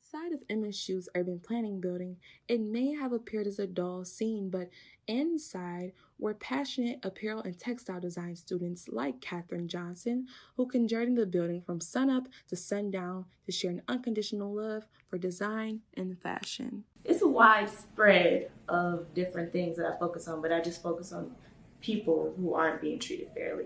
Outside of MSU's urban planning building, it may have appeared as a dull scene, but inside were passionate apparel and textile design students like Katherine Johnson, who can journey the building from sunup to sundown to share an unconditional love for design and fashion. It's a wide spread of different things that I focus on, but I just focus on people who aren't being treated fairly.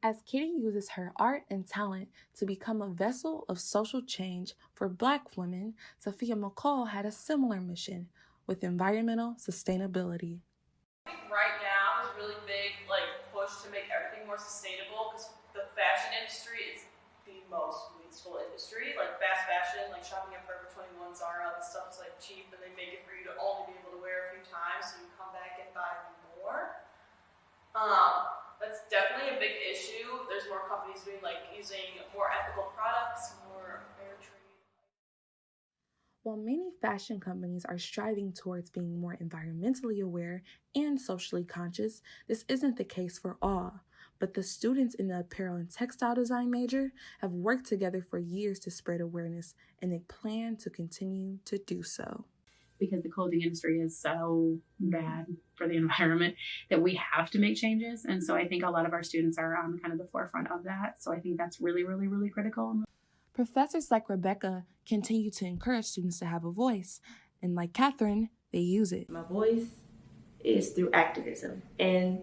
As Katie uses her art and talent to become a vessel of social change for Black women, Sophia McCall had a similar mission with environmental sustainability. I think right now there's a really big push to make everything more sustainable because the fashion industry is the most wasteful industry. Like fast fashion, like shopping at Forever 21, Zara, the stuff's cheap and they make it for you to only be able to wear a few times, so you come back and buy more. That's definitely a big issue. There's more companies doing using more ethical products, more fair trade. While many fashion companies are striving towards being more environmentally aware and socially conscious, this isn't the case for all. But the students in the apparel and textile design major have worked together for years to spread awareness, and they plan to continue to do so. Because the clothing industry is so bad for the environment that we have to make changes. And so I think a lot of our students are on kind of the forefront of that. So I think that's really, really, really critical. Professors like Rebecca continue to encourage students to have a voice. And like Katherine, they use it. My voice is through activism and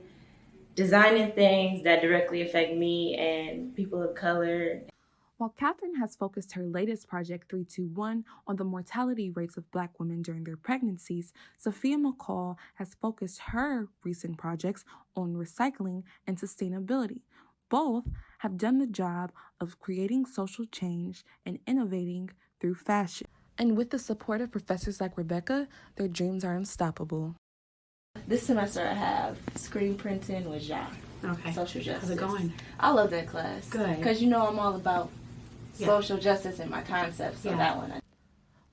designing things that directly affect me and people of color. While Katherine has focused her latest project, 321, on the mortality rates of Black women during their pregnancies, Sophia McCall has focused her recent projects on recycling and sustainability. Both have done the job of creating social change and innovating through fashion. And with the support of professors like Rebecca, their dreams are unstoppable. This semester I have screen printing with Jacques. Okay. Social justice. How's it going? I love that class. Good. Because I'm all about social justice and my concepts. So that one.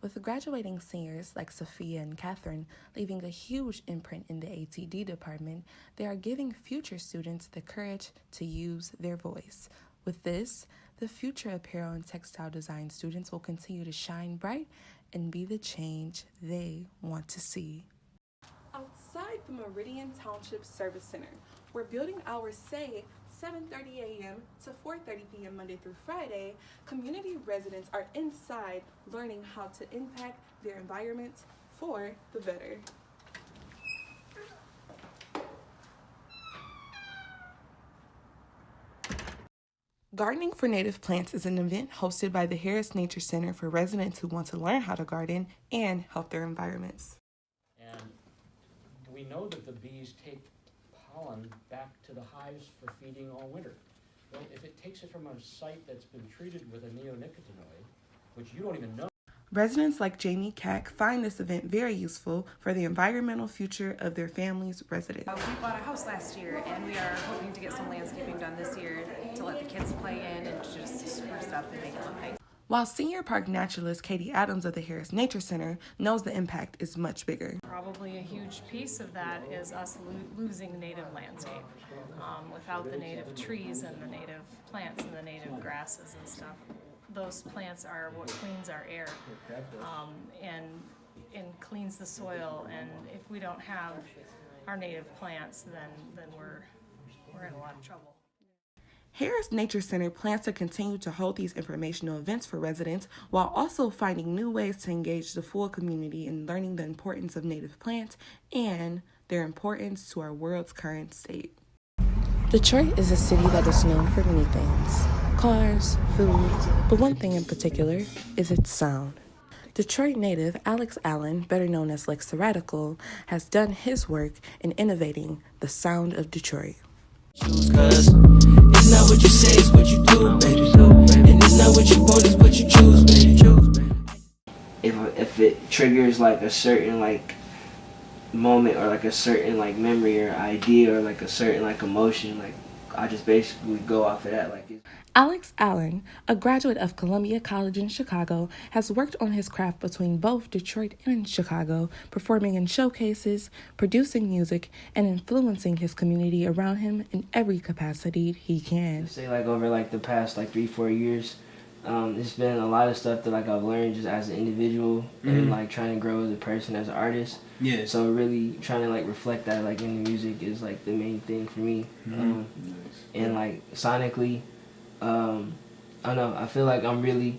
With the graduating seniors like Sophia and Katherine leaving a huge imprint in the ATD department, they are giving future students the courage to use their voice. With this, the future apparel and textile design students will continue to shine bright and be the change they want to see. Outside the Meridian Township Service Center, where building hours say 7:30 a.m. to 4:30 p.m. Monday through Friday, community residents are inside learning how to impact their environment for the better. Gardening for Native Plants is an event hosted by the Harris Nature Center for residents who want to learn how to garden and help their environments. And we know that the bees take pollen back to the hives for feeding all winter. Well, if it takes it from a site that's been treated with a neonicotinoid, which you don't even know. Residents like Jamie Cack find this event very useful for the environmental future of their family's residents. We bought a house last year and we are hoping to get some landscaping done this year to let the kids play in and just spruce up and make it look nice. While senior park naturalist Katie Adams of the Harris Nature Center knows the impact is much bigger. Probably a huge piece of that is us losing native landscape. Without the native trees and the native plants and the native grasses and stuff, those plants are what cleans our air and cleans the soil. And if we don't have our native plants, then we're in a lot of trouble. Harris Nature Center plans to continue to hold these informational events for residents while also finding new ways to engage the full community in learning the importance of native plants and their importance to our world's current state. Detroit is a city that is known for many things: cars, food, but one thing in particular is its sound. Detroit native Alex Allen, better known as Lex the Radical, has done his work in innovating the sound of Detroit. Cause it's not what you say, it's what you do, baby. And it's not what you want, it's what you choose, baby. If it triggers a certain moment or a certain memory or idea or a certain emotion, I just basically go off of that. Alex Allen, a graduate of Columbia College in Chicago, has worked on his craft between both Detroit and Chicago, performing in showcases, producing music, and influencing his community around him in every capacity he can. Say over the past 3-4 years, It's been a lot of stuff that like I've learned just as an individual and like trying to grow as a person, as an artist. Yeah. So really trying to like reflect that like in the music is like the main thing for me. And like sonically, I don't know. I feel like I'm really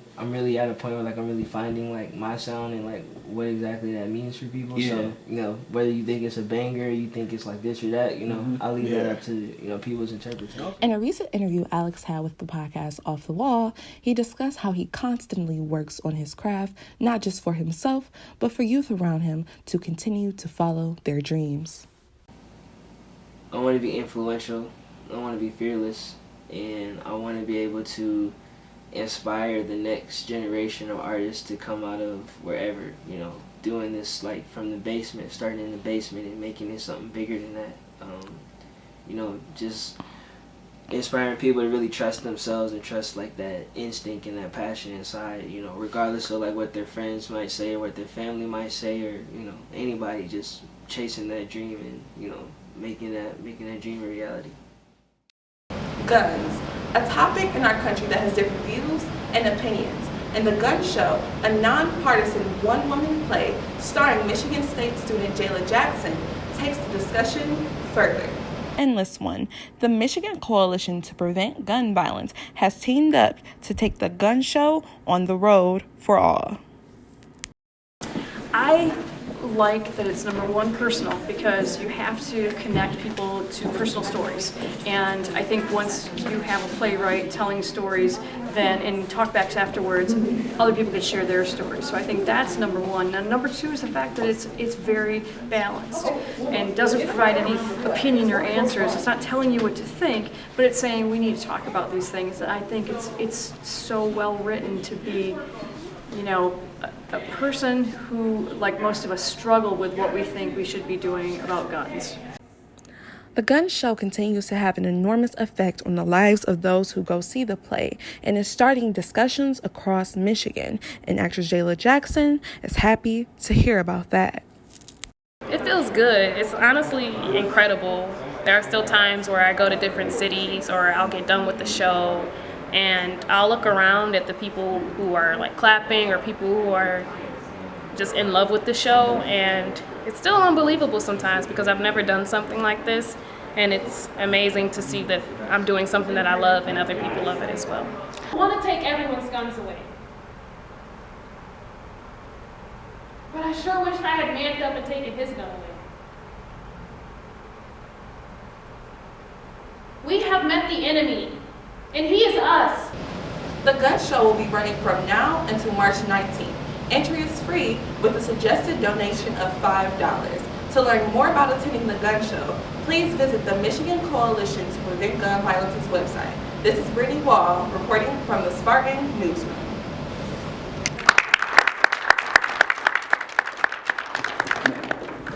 at a point where like I'm really finding like my sound and like what exactly that means for people. Yeah. So whether you think it's a banger, you think it's like this or that, I'll leave that up to people's interpretation. In a recent interview Alex had with the podcast Off the Wall, he discussed how he constantly works on his craft, not just for himself, but for youth around him to continue to follow their dreams. I want to be influential. I want to be fearless, and I want to be able to inspire the next generation of artists to come out of wherever, doing this like from the basement, starting in the basement and making it something bigger than that. Just inspiring people to really trust themselves and trust like that instinct and that passion inside, regardless of like what their friends might say or what their family might say or, anybody, just chasing that dream and, making that dream a reality. Guns, a topic in our country that has different views and opinions. And The Gun Show, a nonpartisan one-woman play starring Michigan State student Jayla Jackson, takes the discussion further. Endless One, the Michigan Coalition to Prevent Gun Violence, has teamed up to take The Gun Show on the road for all. I like that it's number one personal, because you have to connect people to personal stories, and I think once you have a playwright telling stories then and talkbacks afterwards, other people can share their stories. So I think that's number one. And number two is the fact that it's very balanced and doesn't provide any opinion or answers. It's not telling you what to think, but it's saying we need to talk about these things. And I think it's so well written to be, a person who, like most of us, struggle with what we think we should be doing about guns. The Gun Show continues to have an enormous effect on the lives of those who go see the play and is starting discussions across Michigan, and actress Jayla Jackson is happy to hear about that. It feels good. It's honestly incredible. There are still times where I go to different cities or I'll get done with the show and I'll look around at the people who are like clapping or people who are just in love with the show, and it's still unbelievable sometimes because I've never done something like this, and it's amazing to see that I'm doing something that I love and other people love it as well. I want to take everyone's guns away, but I sure wish I had manned up and taken his gun away. We have met the enemy, and he is us. The Gun Show will be running from now until March 19th. Entry is free with a suggested donation of $5. To learn more about attending the Gun Show, please visit the Michigan Coalition to Prevent Gun Violence's website. This is Brittany Waugh reporting from the Spartan Newsroom.